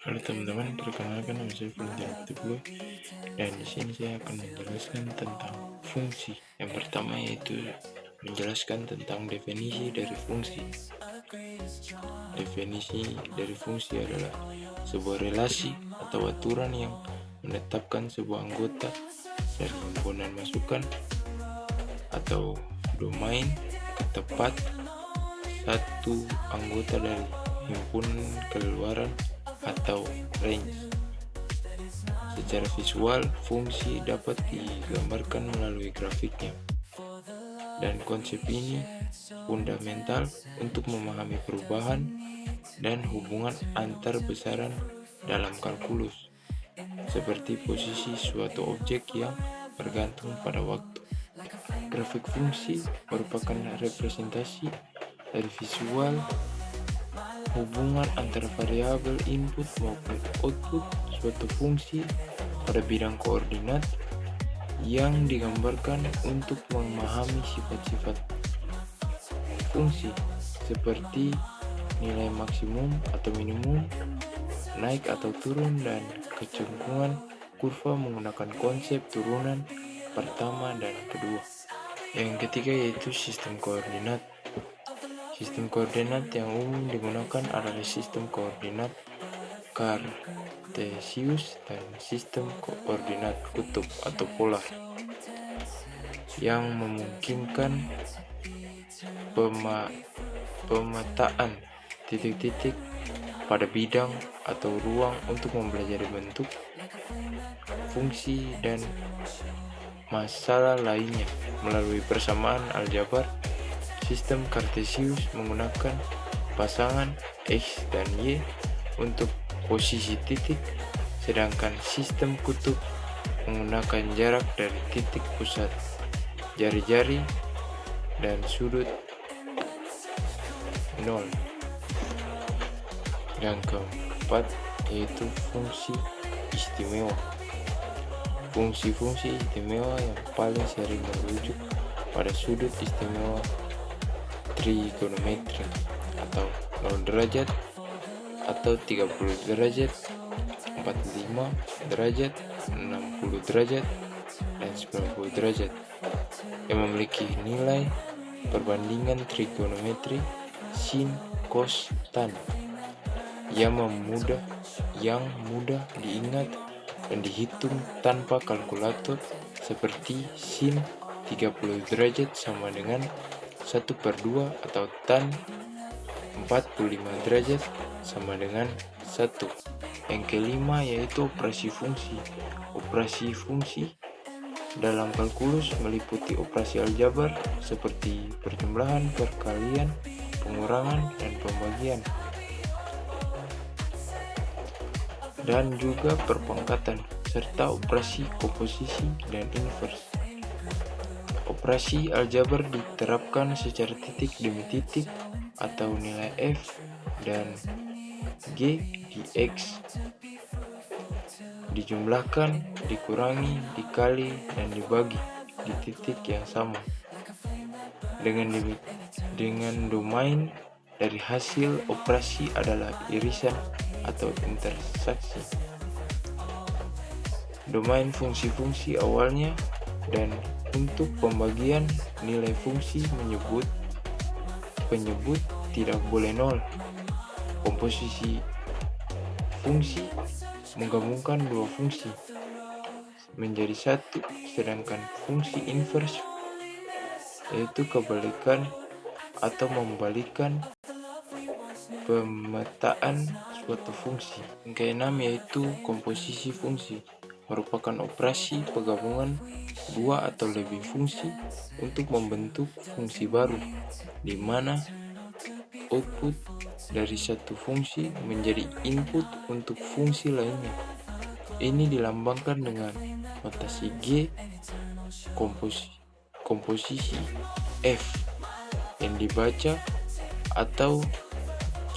Halo teman-teman, perkenalkan nama saya Valentino Putih dan di sini saya akan menjelaskan tentang fungsi. Yang pertama yaitu menjelaskan tentang definisi dari fungsi. Definisi dari fungsi adalah sebuah relasi atau aturan yang menetapkan sebuah anggota dari himpunan masukan atau domain ke tepat satu anggota dari himpunan keluaran atau range. Secara visual, fungsi dapat digambarkan melalui grafiknya, dan konsep ini fundamental untuk memahami perubahan dan hubungan antar besaran dalam kalkulus, seperti posisi suatu objek yang bergantung pada waktu. Grafik fungsi merupakan representasi dari visual hubungan antara variabel input maupun output suatu fungsi pada bidang koordinat yang digambarkan untuk memahami sifat-sifat fungsi seperti nilai maksimum atau minimum, naik atau turun, dan kecengkungan kurva menggunakan konsep turunan pertama dan kedua. Yang ketiga yaitu sistem koordinat. Sistem koordinat yang umum digunakan adalah sistem koordinat kartesius dan sistem koordinat kutub atau polar, yang memungkinkan pemetaan titik-titik pada bidang atau ruang untuk mempelajari bentuk, fungsi, dan masalah lainnya melalui persamaan aljabar. Sistem kartesius menggunakan pasangan X dan Y untuk posisi titik, sedangkan sistem kutub menggunakan jarak dari titik pusat jari-jari dan sudut 0. Yang keempat yaitu fungsi istimewa. Fungsi-fungsi istimewa yang paling sering merujuk pada sudut istimewa trigonometri atau 0 derajat atau 30 derajat, 45 derajat, 60 derajat, dan 90 derajat, yang memiliki nilai perbandingan trigonometri sin, cos, tan yang mudah diingat dan dihitung tanpa kalkulator, seperti sin 30 derajat sama dengan 1/2 atau tan 45 derajat sama dengan 1. Yang kelima yaitu operasi fungsi. Operasi fungsi dalam kalkulus meliputi operasi aljabar seperti perjumlahan, perkalian, pengurangan, dan pembagian, dan juga perpangkatan, serta operasi komposisi dan inverse. Operasi aljabar diterapkan secara titik demi titik atau nilai F dan G di X dijumlahkan, dikurangi, dikali, dan dibagi di titik yang sama dengan domain dari hasil operasi adalah irisan atau interseksi. Domain fungsi-fungsi awalnya, dan untuk pembagian nilai fungsi penyebut tidak boleh nol. Komposisi fungsi menggabungkan dua fungsi menjadi satu, sedangkan fungsi inverse yaitu kebalikan atau membalikan pemetaan suatu fungsi. Yang keenam yaitu komposisi fungsi, merupakan operasi penggabungan dua atau lebih fungsi untuk membentuk fungsi baru, di mana output dari satu fungsi menjadi input untuk fungsi lainnya. Ini dilambangkan dengan notasi G komposisi F yang dibaca, atau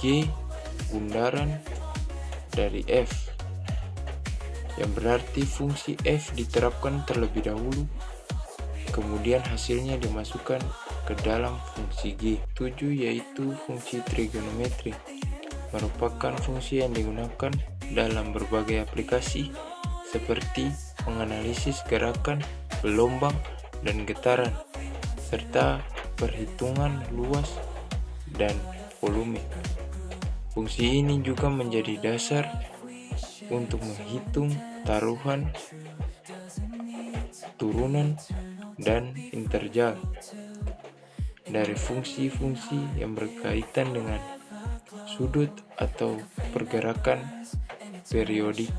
G bundaran dari F, yang berarti fungsi F diterapkan terlebih dahulu, kemudian hasilnya dimasukkan ke dalam fungsi G. 7 yaitu fungsi trigonometri, merupakan fungsi yang digunakan dalam berbagai aplikasi seperti menganalisis gerakan, gelombang, dan getaran, serta perhitungan luas dan volume. Fungsi ini juga menjadi dasar untuk menghitung taruhan, turunan, dan interval. Dari fungsi-fungsi yang berkaitan dengan sudut atau pergerakan periodik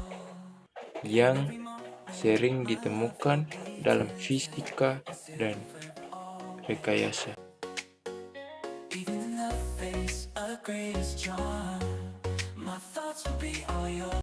yang sering ditemukan dalam fisika dan rekayasa. Even in the face of the greatest charm, my thoughts will be all yours.